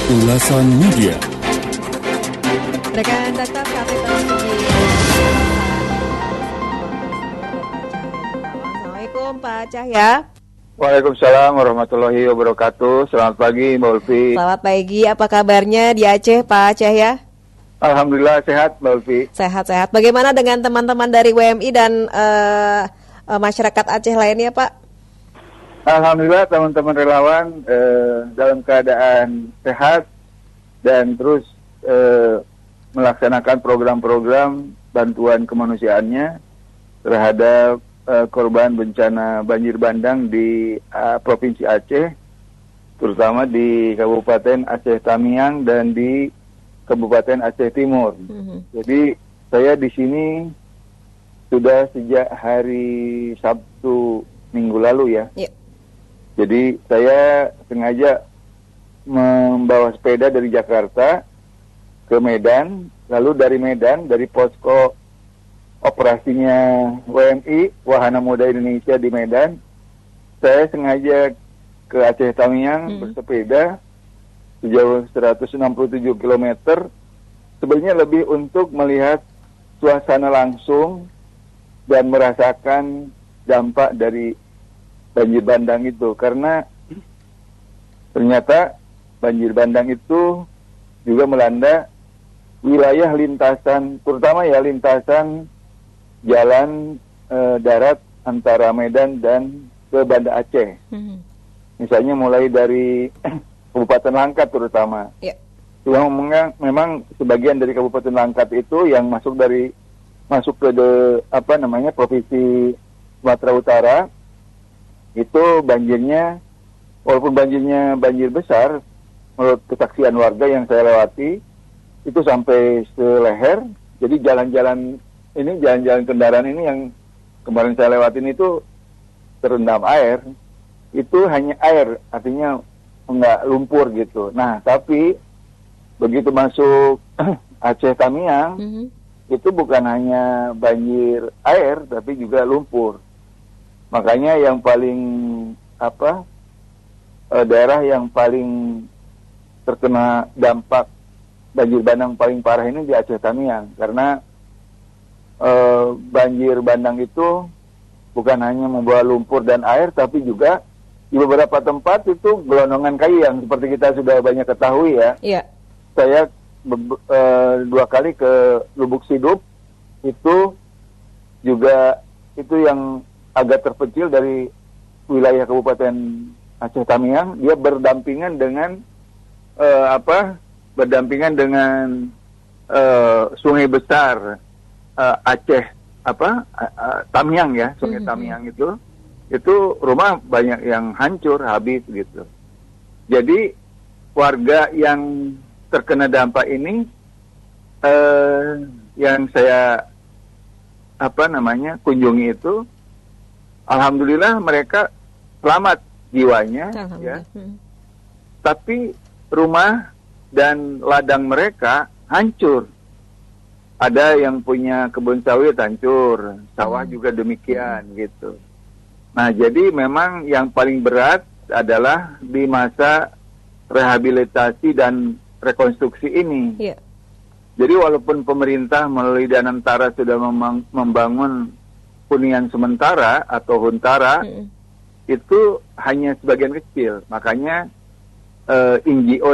Ulasan Media. Rekan tetap KP Assalamualaikum Pak Cahya. Waalaikumsalam warahmatullahi wabarakatuh. Selamat pagi Mbak Ulfi. Selamat pagi, apa kabarnya di Aceh Pak Cahya? Alhamdulillah sehat Mbak Ulfi. Sehat-sehat. Bagaimana dengan teman-teman dari WMI dan masyarakat Aceh lainnya Pak? Alhamdulillah teman-teman relawan dalam keadaan sehat dan terus melaksanakan program-program bantuan kemanusiaannya terhadap korban bencana banjir bandang di Provinsi Aceh, terutama di Kabupaten Aceh Tamiang dan di Kabupaten Aceh Timur. Jadi saya di sini sudah sejak hari Sabtu minggu lalu ya. Jadi saya sengaja membawa sepeda dari Jakarta ke Medan, lalu dari Medan, dari posko operasinya WMI, Wahana Muda Indonesia di Medan, saya sengaja ke Aceh Tamiang bersepeda sejauh 167 km, sebenarnya lebih untuk melihat suasana langsung dan merasakan dampak dari banjir bandang itu, karena ternyata banjir bandang itu juga melanda wilayah lintasan, terutama ya lintasan jalan darat antara Medan dan ke Banda Aceh. Misalnya mulai dari Kabupaten Langkat terutama. Memang sebagian dari Kabupaten Langkat itu yang masuk ke Provinsi Sumatera Utara, itu banjirnya, walaupun banjirnya banjir besar, menurut kesaksian warga yang saya lewati, itu sampai seleher. Jadi jalan-jalan kendaraan ini yang kemarin saya lewatin itu terendam air. Itu hanya air, artinya enggak lumpur gitu. Nah, tapi begitu masuk Aceh Tamiang, itu bukan hanya banjir air, tapi juga lumpur. Makanya yang paling daerah yang paling terkena dampak banjir bandang paling parah ini di Aceh Tamiang, karena banjir bandang itu bukan hanya membawa lumpur dan air, tapi juga di beberapa tempat itu gelondongan kayu yang seperti kita sudah banyak ketahui ya. Saya 2 kali ke Lubuk Sidup, itu juga itu yang agak terpencil dari wilayah Kabupaten Aceh Tamiang. Dia berdampingan dengan sungai besar Aceh Tamiang ya, sungai Tamiang itu rumah banyak yang hancur habis gitu. Jadi warga yang terkena dampak ini yang saya kunjungi itu, alhamdulillah mereka selamat jiwanya ya. Tapi rumah dan ladang mereka hancur. Ada yang punya kebun sawit hancur, sawah juga demikian gitu. Nah, jadi memang yang paling berat adalah di masa rehabilitasi dan rekonstruksi ini. Jadi walaupun pemerintah melalui Danantara sudah membangun hunian sementara atau huntara, itu hanya sebagian kecil. Makanya NGO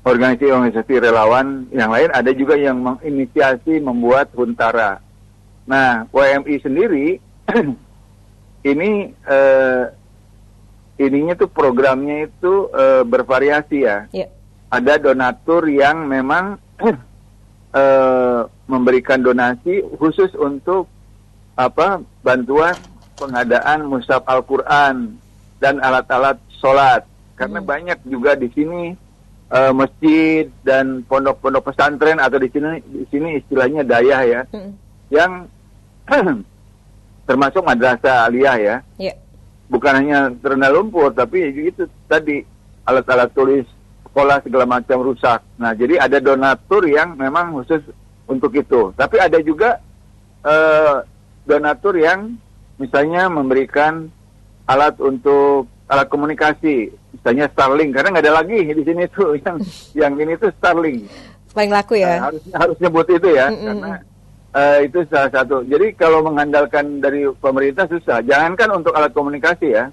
organisasi relawan yang lain ada juga yang menginisiasi membuat huntara. Nah, WMI sendiri ini ininya tuh programnya itu bervariasi ya. Ada donatur yang memang memberikan donasi khusus untuk bantuan pengadaan mushaf Al-Quran dan alat-alat sholat. Karena banyak juga di sini masjid dan pondok-pondok pesantren, atau di sini istilahnya dayah ya, yang termasuk madrasah aliyah ya. Bukan hanya terendam lumpur, tapi itu tadi alat-alat tulis sekolah segala macam rusak. Nah, jadi ada donatur yang memang khusus untuk itu. Tapi ada juga donatur yang misalnya memberikan alat untuk alat komunikasi, misalnya Starlink, karena nggak ada lagi di sini tuh yang ini tuh Starlink. Paling laku ya. Harus nyebut itu ya, karena itu salah satu. Jadi kalau mengandalkan dari pemerintah susah. Jangankan untuk alat komunikasi ya,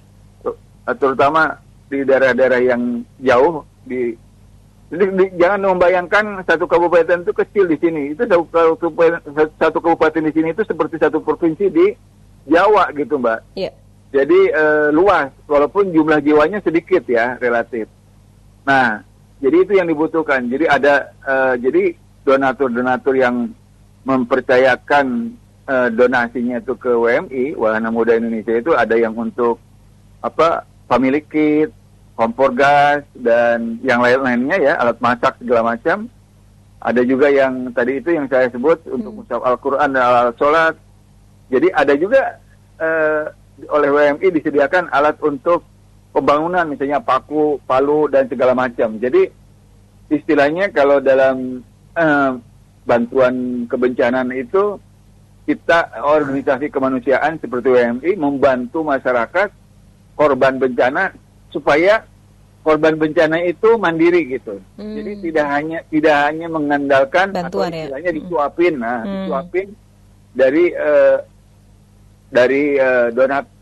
terutama di daerah-daerah yang jauh. Jangan membayangkan satu kabupaten itu kecil di sini. Itu satu kabupaten di sini itu seperti satu provinsi di Jawa gitu, Mbak. Iya. Jadi luas, walaupun jumlah jiwanya sedikit ya relatif. Nah, jadi itu yang dibutuhkan. Jadi ada jadi donatur-donatur yang mempercayakan donasinya itu ke WMI, Wahana Muda Indonesia, itu ada yang untuk family kit, kompor gas, dan yang lain-lainnya ya, alat masak segala macam. Ada juga yang tadi itu yang saya sebut untuk mushaf Al-Quran dan alat sholat. Jadi ada juga oleh WMI disediakan alat untuk pembangunan, misalnya paku, palu, dan segala macam. Jadi istilahnya kalau dalam bantuan kebencanaan itu, kita organisasi kemanusiaan seperti WMI membantu masyarakat korban bencana supaya korban bencana itu mandiri gitu. Jadi tidak hanya mengandalkan bantuan, atau istilahnya disuapin, disuapin dari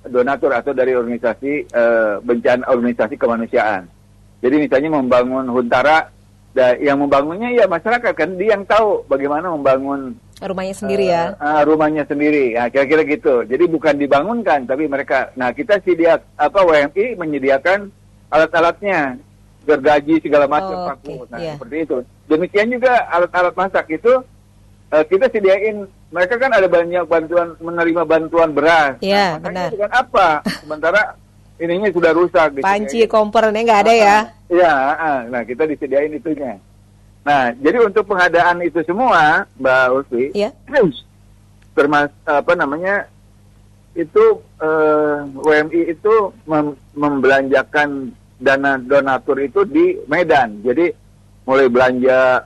donatur atau dari organisasi organisasi kemanusiaan. Jadi misalnya membangun huntara, yang membangunnya ya masyarakat kan, dia yang tahu bagaimana membangun rumahnya sendiri ya. Rumahnya sendiri, ya, kira-kira gitu. Jadi bukan dibangunkan, tapi mereka. Nah, kita WMI menyediakan alat-alatnya, gergaji segala macam, paku. Nah, seperti itu. Demikian juga alat-alat masak itu kita sediain. Mereka kan ada banyak menerima bantuan beras. Iya, benar. benar. Dengan apa? Sementara ininya sudah rusak. Panci, kompornya nggak ada ya? Iya, nah kita disediain itunya. Nah, jadi untuk pengadaan itu semua, Mbak Ulfi, itu WMI itu membelanjakan dana donatur itu di Medan. Jadi mulai belanja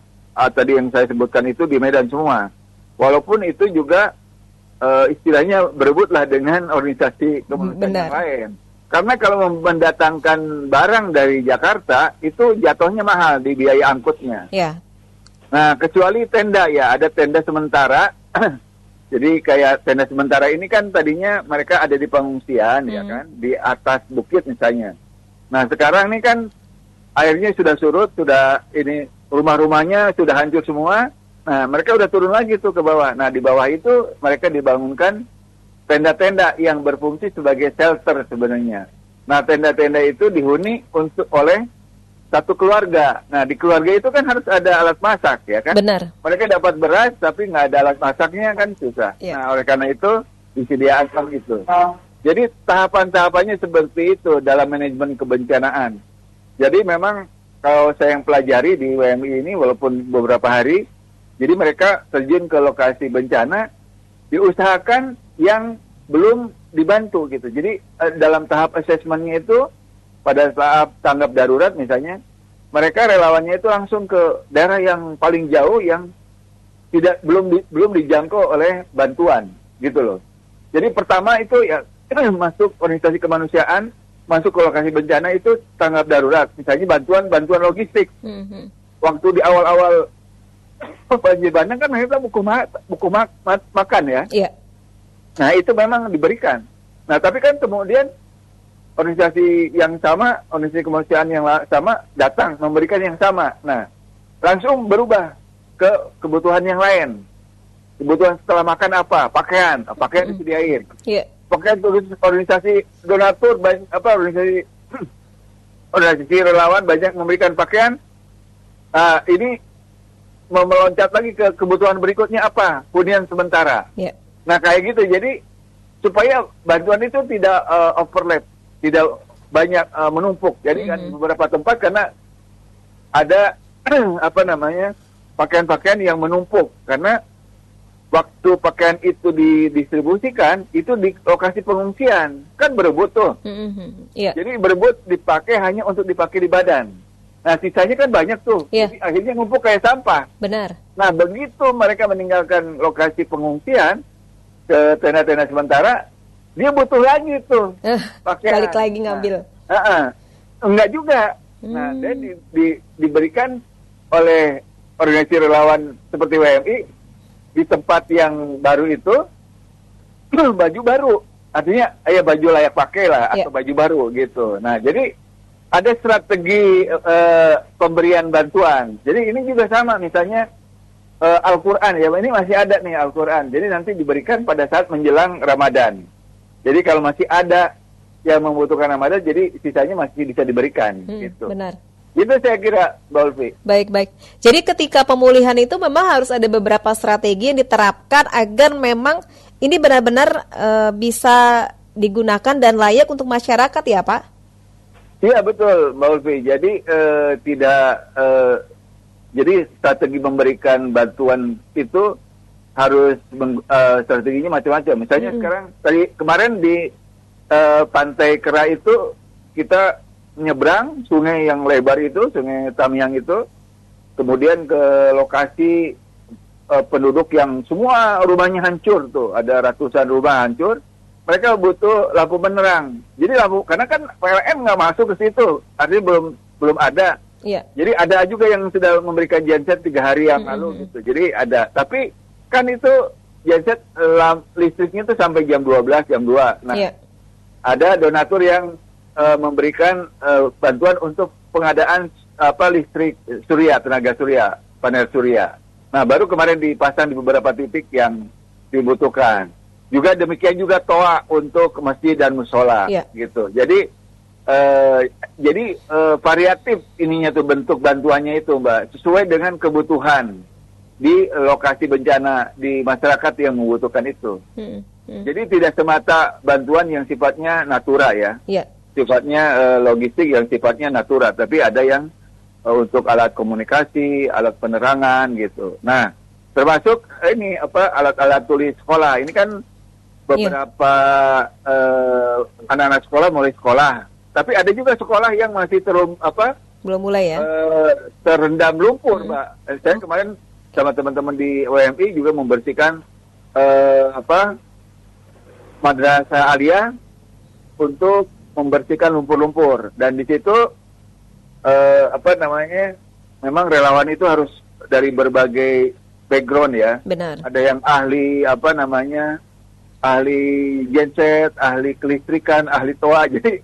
tadi yang saya sebutkan itu di Medan semua. Walaupun itu juga istilahnya berebutlah dengan organisasi kemanusiaan yang lain. Karena kalau mendatangkan barang dari Jakarta, itu jatuhnya mahal di biaya angkutnya. Yeah. Nah, kecuali tenda ya, ada tenda sementara. Jadi kayak tenda sementara ini kan tadinya mereka ada di pengungsian, ya kan, di atas bukit misalnya. Nah, sekarang ini kan airnya sudah surut, ini rumah-rumahnya sudah hancur semua. Nah, mereka udah turun lagi tuh ke bawah. Nah, di bawah itu mereka dibangunkan tenda-tenda yang berfungsi sebagai shelter sebenarnya. Nah, tenda-tenda itu dihuni oleh satu keluarga. Nah, di keluarga itu kan harus ada alat masak, ya kan? Benar. Mereka dapat beras, tapi nggak ada alat masaknya kan susah. Yeah. Nah, oleh karena itu disediakan itu. Jadi tahapan-tahapannya seperti itu dalam manajemen kebencanaan. Jadi memang kalau saya yang pelajari di WMI ini, walaupun beberapa hari, jadi mereka terjun ke lokasi bencana, diusahakan yang belum dibantu gitu. Jadi dalam tahap assessment-nya itu pada saat tanggap darurat misalnya, mereka relawannya itu langsung ke daerah yang paling jauh yang belum dijangkau oleh bantuan gitu loh. Jadi pertama itu ya masuk organisasi kemanusiaan, masuk ke lokasi bencana itu tanggap darurat, misalnya bantuan logistik. Waktu di awal-awal banjir bandang kan mereka buku makan ya. Iya. Nah, itu memang diberikan. Nah, tapi kan kemudian organisasi yang sama, organisasi kemanusiaan yang sama datang memberikan yang sama. Nah, langsung berubah ke kebutuhan yang lain. Kebutuhan setelah makan apa? Pakaian disediain. Iya. Pakaian organisasi donatur organisasi relawan banyak memberikan pakaian. Ini meloncat lagi ke kebutuhan berikutnya apa? Hunian sementara. Yeah. Nah, kayak gitu. Jadi supaya bantuan itu tidak overlap, tidak banyak menumpuk. Jadi kan beberapa tempat karena ada pakaian-pakaian yang menumpuk karena waktu pakaian itu didistribusikan itu di lokasi pengungsian kan berebut tuh. Yeah. Jadi berebut dipakai hanya untuk dipakai di badan. Nah, sisanya kan banyak tuh. Yeah. Jadi akhirnya ngumpul kayak sampah. Benar. Nah, begitu mereka meninggalkan lokasi pengungsian ke tenda-tenda sementara, dia butuh lagi tuh pakaian. Balik lagi ngambil. Enggak juga. Nah, dia diberikan oleh organisasi relawan seperti WMI di tempat yang baru itu baju baru. Artinya ya baju layak pakai lah atau baju baru gitu. Nah, jadi ada strategi pemberian bantuan. Jadi ini juga sama, misalnya Al-Quran ya, ini masih ada nih Al-Quran. Jadi nanti diberikan pada saat menjelang Ramadan. Jadi kalau masih ada yang membutuhkan Ramadan, jadi sisanya masih bisa diberikan gitu. Benar. Itu saya kira, Mbak Ulfi. Baik. Jadi ketika pemulihan itu memang harus ada beberapa strategi yang diterapkan agar memang ini benar-benar bisa digunakan dan layak untuk masyarakat ya Pak? Iya betul, Mbak Ulfi. Jadi jadi strategi memberikan bantuan itu harus strateginya macam-macam. Misalnya sekarang kemarin di Pantai Kera itu kita nyebrang sungai yang lebar itu, Sungai Tamiang itu, kemudian ke lokasi penduduk yang semua rumahnya hancur tuh, ada ratusan rumah hancur. Mereka butuh lampu penerang. Jadi karena kan PLN nggak masuk ke situ, artinya belum ada. Iya. Jadi ada juga yang sudah memberikan genset 3 hari yang lalu gitu. Jadi ada, tapi kan itu genset listriknya itu sampai jam 12, jam 2. Nah, ada donatur yang memberikan bantuan untuk pengadaan listrik surya, tenaga surya, panel surya. Nah, baru kemarin dipasang di beberapa titik yang dibutuhkan. Juga demikian juga toa untuk masjid dan musola, gitu. Jadi variatif ininya tuh bentuk bantuannya itu, Mbak, sesuai dengan kebutuhan di lokasi bencana di masyarakat yang membutuhkan itu. Jadi tidak semata bantuan yang sifatnya natura ya. Sifatnya logistik yang sifatnya natura, tapi ada yang untuk alat komunikasi, alat penerangan gitu. Nah, termasuk ini alat-alat tulis sekolah. Ini kan beberapa anak-anak sekolah mulai sekolah, tapi ada juga sekolah yang masih belum mulai ya. Terendam lumpur, Mbak. Saya kemarin sama teman-teman di WMI juga membersihkan madrasah aliyah untuk membersihkan lumpur-lumpur, dan di situ memang relawan itu harus dari berbagai background ya. Benar. Ada yang ahli ahli genset, ahli kelistrikan, ahli toa. Jadi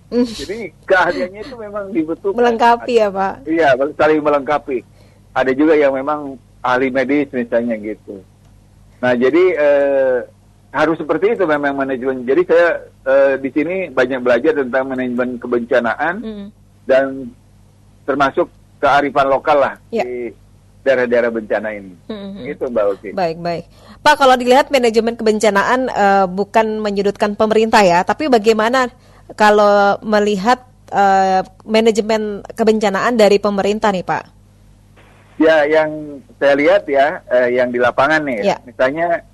keahliannya itu memang dibutuhkan. Melengkapi ya Pak. Iya, saling melengkapi. Ada juga yang memang ahli medis misalnya gitu. Nah, jadi harus seperti itu memang manajemen. Jadi saya di sini banyak belajar tentang manajemen kebencanaan dan termasuk kearifan lokal lah di daerah-daerah bencana ini. Itu Mbak Ulfi. Baik. Pak, kalau dilihat manajemen kebencanaan bukan menyudutkan pemerintah ya, tapi bagaimana kalau melihat manajemen kebencanaan dari pemerintah nih Pak? Ya, yang saya lihat ya, yang di lapangan nih, misalnya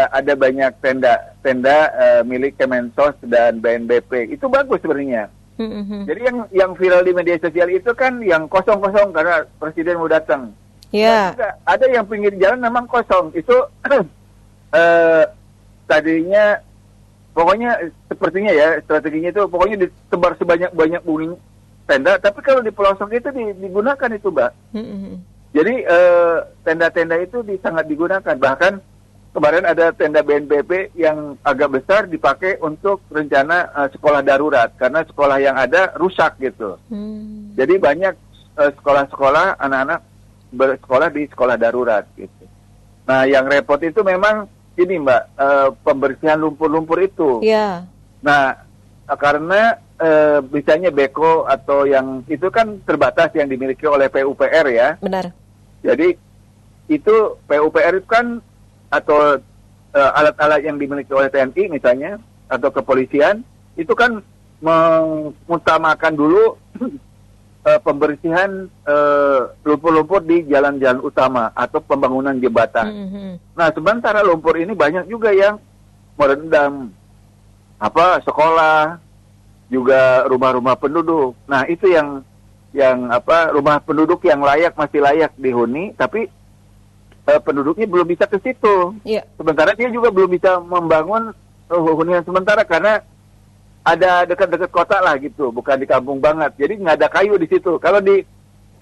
ada banyak tenda milik Kemensos dan BNPB. Itu bagus sebenarnya. Jadi yang viral di media sosial itu kan yang kosong-kosong karena presiden mau datang. Ada yang pinggir jalan memang kosong. Itu tadinya pokoknya sepertinya ya strateginya itu pokoknya disebar sebanyak-banyak bunyi tenda. Tapi kalau di pelosok itu digunakan itu, Mbak. Jadi tenda-tenda itu sangat digunakan. Bahkan kemarin ada tenda BNPB yang agak besar dipakai untuk rencana sekolah darurat karena sekolah yang ada rusak gitu. Jadi banyak sekolah-sekolah anak-anak bersekolah di sekolah darurat gitu. Nah, yang repot itu memang ini Mbak, pembersihan lumpur-lumpur itu. Nah, karena misalnya beko atau yang itu kan terbatas yang dimiliki oleh PUPR ya. Benar. Jadi itu PUPR itu kan atau alat-alat yang dimiliki oleh TNI misalnya atau kepolisian itu kan mengutamakan dulu pembersihan lumpur-lumpur di jalan-jalan utama atau pembangunan jembatan. Nah, sementara lumpur ini banyak juga yang merendam sekolah, juga rumah-rumah penduduk. Nah, itu yang rumah penduduk yang masih layak dihuni, tapi penduduknya belum bisa ke situ. Sementara dia juga belum bisa membangun hunian sementara karena ada dekat-dekat kota lah gitu, bukan di kampung banget. Jadi nggak ada kayu di situ. Kalau di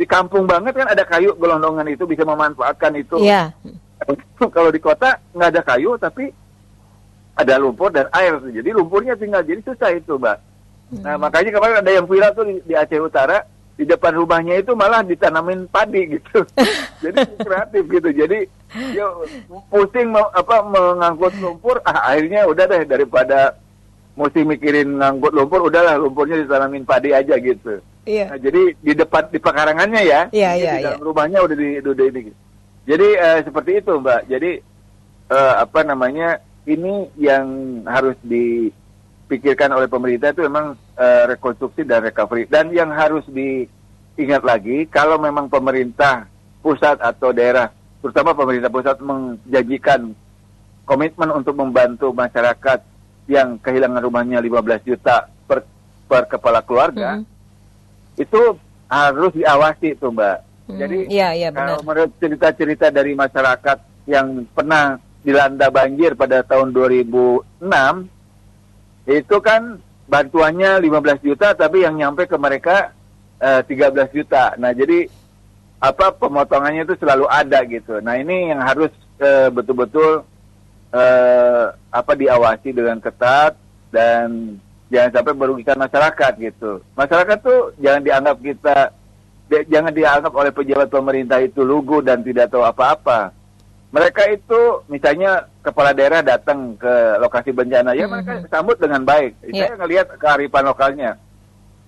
kampung banget kan ada kayu, gelondongan itu bisa memanfaatkan itu. Iya. Kalau di kota nggak ada kayu, tapi ada lumpur dan air. Jadi lumpurnya tinggal, jadi susah itu, Mbak. Nah, makanya kemarin ada yang viral tuh di Aceh Utara, di depan rumahnya itu malah ditanamin padi gitu. Jadi kreatif gitu. Jadi dia pusing mengangkut lumpur, akhirnya udah deh, daripada mesti mikirin ngangkut lumpur, udahlah lumpurnya ditanamin padi aja gitu. Iya. Nah, jadi di pekarangannya ya, di dalam rumahnya udah di. Jadi seperti itu, Mbak. Jadi ini yang harus dipikirkan oleh pemerintah itu memang rekonstruksi dan recovery. Dan yang harus diingat lagi, kalau memang pemerintah pusat atau daerah, terutama pemerintah pusat menjanjikan komitmen untuk membantu masyarakat yang kehilangan rumahnya 15 juta per kepala keluarga, itu harus diawasi tuh, Mbak. Jadi kalau menurut cerita-cerita dari masyarakat yang pernah dilanda banjir pada tahun 2006, itu kan bantuannya 15 juta, tapi yang nyampe ke mereka 13 juta. Nah, jadi pemotongannya itu selalu ada gitu. Nah, ini yang harus betul-betul diawasi dengan ketat dan jangan sampai merugikan masyarakat gitu. Masyarakat tuh jangan dianggap oleh pejabat pemerintah itu lugu dan tidak tahu apa-apa. Mereka itu misalnya kepala daerah datang ke lokasi bencana, ya mereka sambut dengan baik. Saya ngelihat kearifan lokalnya.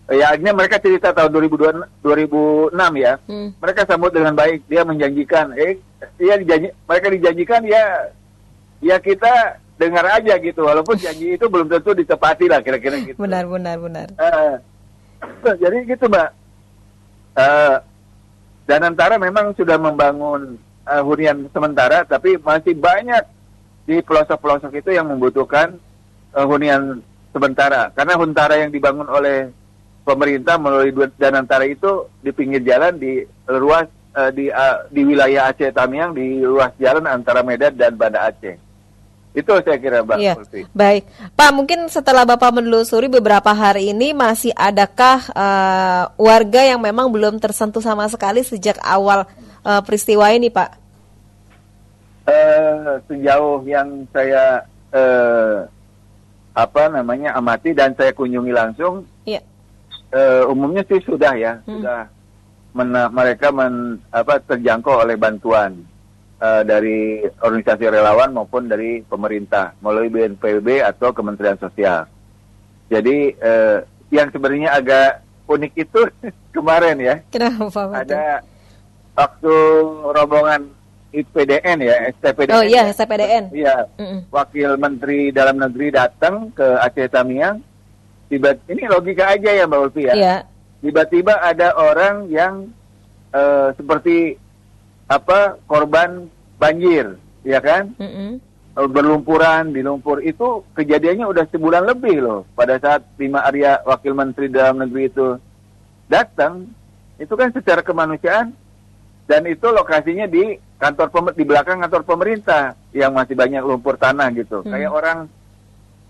Ya, akhirnya mereka cerita tahun 2006 ya. Mereka sambut dengan baik. Dia menjanjikan, mereka dijanjikan ya kita dengar aja gitu. Walaupun janji itu belum tentu ditepati lah, kira-kira gitu. Benar. Jadi gitu, Mbak. Danantara memang sudah membangun hunian sementara, tapi masih banyak di pelosok-pelosok itu yang membutuhkan hunian sementara. Karena huntara yang dibangun oleh pemerintah melalui Danantara itu di pinggir jalan, di ruas di wilayah Aceh Tamiang, di ruas jalan antara Medan dan Banda Aceh. Itu saya kira, Mbak. Iya. Baik, Pak, mungkin setelah Bapak menelusuri beberapa hari ini, masih adakah warga yang memang belum tersentuh sama sekali sejak awal peristiwa ini, Pak? Sejauh yang saya amati dan saya kunjungi langsung, umumnya sih sudah ya, mereka terjangkau oleh bantuan dari organisasi relawan maupun dari pemerintah melalui BNPB atau Kementerian Sosial. Jadi yang sebenarnya agak unik itu kemarin ya. Kenapa, Pak? Ada waktu rombongan IPDN ya, STPDN. Oh iya, STPDN. Iya. Wakil Menteri Dalam Negeri datang ke Aceh Tamiang. Ini logika aja ya, Mbak Ulfi ya. Iya. Tiba-tiba ada orang yang seperti korban banjir, ya kan? Berlumpuran di lumpur itu kejadiannya udah sebulan lebih loh. Pada saat Bima Arya Wakil Menteri Dalam Negeri itu datang, itu kan secara kemanusiaan, dan itu lokasinya di belakang kantor pemerintah yang masih banyak lumpur tanah gitu. Kayak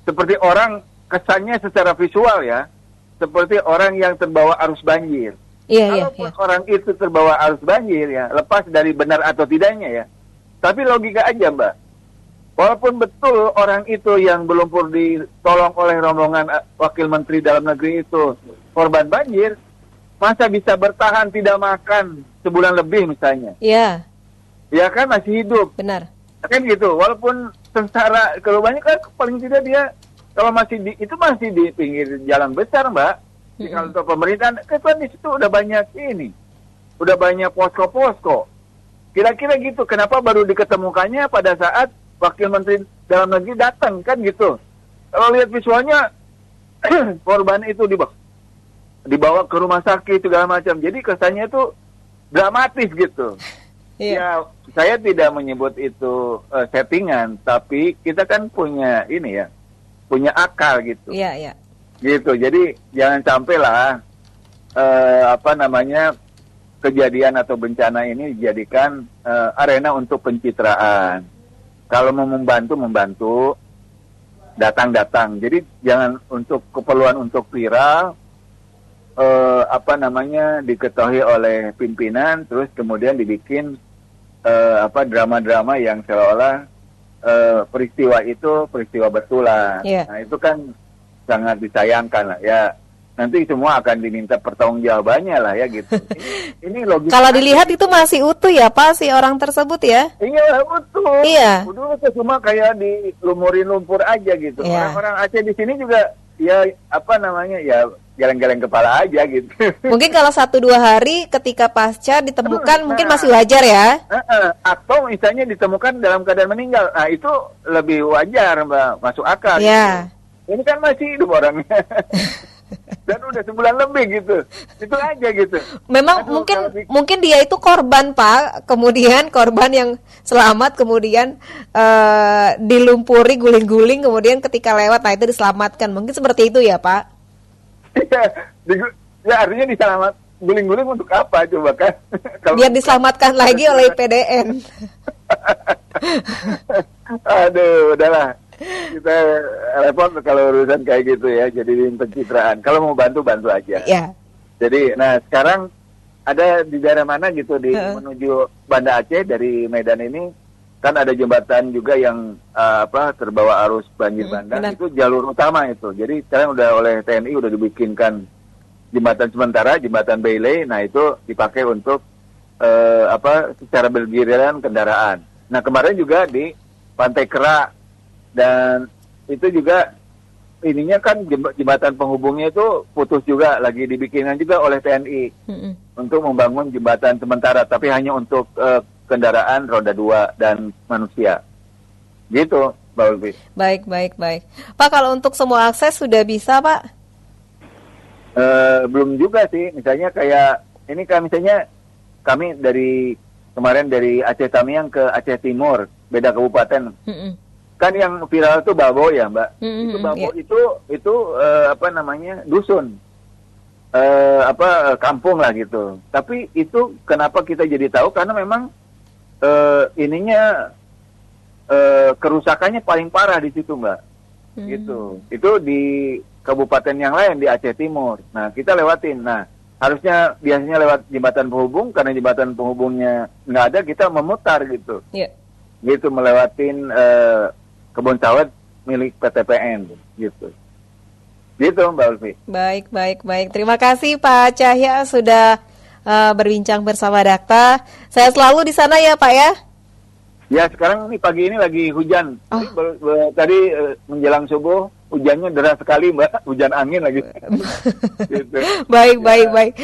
seperti orang kesannya secara visual ya, seperti orang yang terbawa arus banjir. Kalaupun orang itu terbawa arus banjir ya, lepas dari benar atau tidaknya ya. Tapi logika aja, Mbak. Walaupun betul orang itu yang berlumpur ditolong oleh rombongan Wakil Menteri Dalam Negeri itu korban banjir, masa bisa bertahan tidak makan sebulan lebih misalnya? Iya. Ya kan masih hidup. Benar. Kan gitu. Walaupun sengsara keluarnya kan paling tidak dia kalau masih di pinggir jalan besar, Mbak. Di kantor pemerintahan kan di situ udah banyak udah banyak posko-posko. Kira-kira gitu. Kenapa baru diketemukannya pada saat Wakil Menteri Dalam Negeri datang kan gitu? Kalau lihat visualnya korban itu dibawa ke rumah sakit segala macam. Jadi kesannya itu dramatis gitu. Ya, saya tidak menyebut itu settingan, tapi kita kan punya punya akal gitu. Iya. Gitu. Jadi jangan sampailah kejadian atau bencana ini dijadikan arena untuk pencitraan. Kalau mau membantu, datang. Jadi jangan untuk keperluan untuk viral, diketahui oleh pimpinan, terus kemudian dibikin drama-drama yang seolah-olah peristiwa itu peristiwa betulan. Yeah. Nah itu kan sangat disayangkan lah ya. Nanti semua akan diminta pertanggungjawabannya lah ya gitu. Ini logis. Kalau dilihat itu masih utuh ya Pak si orang tersebut ya? Iya utuh. Iya. Udah cuma kayak dilumurin lumpur aja gitu. Iya. Orang-orang Aceh di sini juga ya geleng-geleng kepala aja gitu. Mungkin kalau 1-2 hari ketika pasca ditemukan mungkin masih wajar ya? Atau misalnya ditemukan dalam keadaan meninggal. Nah itu lebih wajar Mbak, masuk akal. Ya. Gitu. Ini kan masih hidup orangnya. Dan udah sebulan lebih gitu. Itu aja gitu. Memang mungkin dia itu korban Pak, kemudian korban yang selamat kemudian dilumpuri guling-guling kemudian ketika lewat nah itu diselamatkan. Mungkin seperti itu ya Pak. Ya artinya diselamat guling-guling untuk apa coba kan? Biar diselamatkan lagi oleh PDN. Aduh, udahlah. Kita repot kalau urusan kayak gitu ya, jadi pencitraan. Kalau mau bantu aja. Ya. Jadi, nah sekarang ada di daerah mana gitu menuju Banda Aceh dari Medan ini kan ada jembatan juga yang terbawa arus banjir bandang. Itu jalur utama itu. Jadi sekarang udah oleh TNI udah dibikinkan jembatan sementara, jembatan Bailey. Nah itu dipakai untuk secara bergiliran kendaraan. Nah kemarin juga di Pantai Kerak. Dan itu juga ininya kan jembatan penghubungnya itu putus juga, lagi dibikinkan juga oleh TNI untuk membangun jembatan sementara, tapi hanya untuk kendaraan roda 2 dan manusia. Gitu, Mbak Ulfi. Baik. Pak, kalau untuk semua akses sudah bisa, Pak? Belum juga sih, misalnya kayak ini kan misalnya kami kemarin dari Aceh Tamiang ke Aceh Timur, beda kabupaten. Kan yang viral itu Babo ya Mbak. Itu Babo itu dusun. Kampung lah gitu. Tapi itu kenapa kita jadi tahu karena memang kerusakannya paling parah di situ Mbak. Gitu. Itu di kabupaten yang lain di Aceh Timur. Nah, kita lewatin. Nah, harusnya biasanya lewat jembatan penghubung karena jembatan penghubungnya nggak ada, kita memutar gitu. Yeah. Gitu melewatin kebun sawit milik PTPN gitu. Gitu Mbak Ulfi. Baik. Terima kasih Pak Cahya sudah berbincang bersama Dakta. Saya selalu di sana ya Pak ya. Ya sekarang pagi ini lagi hujan. Tadi menjelang subuh hujannya deras sekali Mbak, hujan angin lagi. Gitu. Baik.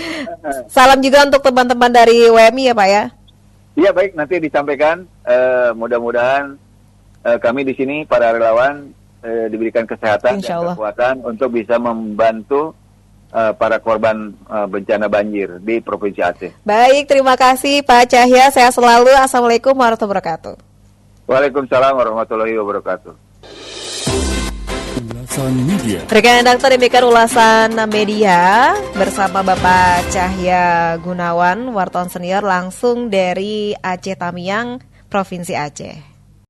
Salam juga untuk teman-teman dari WMI ya Pak ya. Iya baik, nanti disampaikan. Mudah-mudahan kami di sini para relawan diberikan kesehatan dan kekuatan untuk bisa membantu para korban bencana banjir di Provinsi Aceh. Baik, terima kasih Pak Cahya. Sehat selalu. Assalamualaikum warahmatullahi wabarakatuh. Waalaikumsalam warahmatullahi wabarakatuh. Ulasan Media. Rekan redaktor demikian ulasan media bersama Bapak Cahya Gunawan, wartawan senior langsung dari Aceh Tamiang, Provinsi Aceh.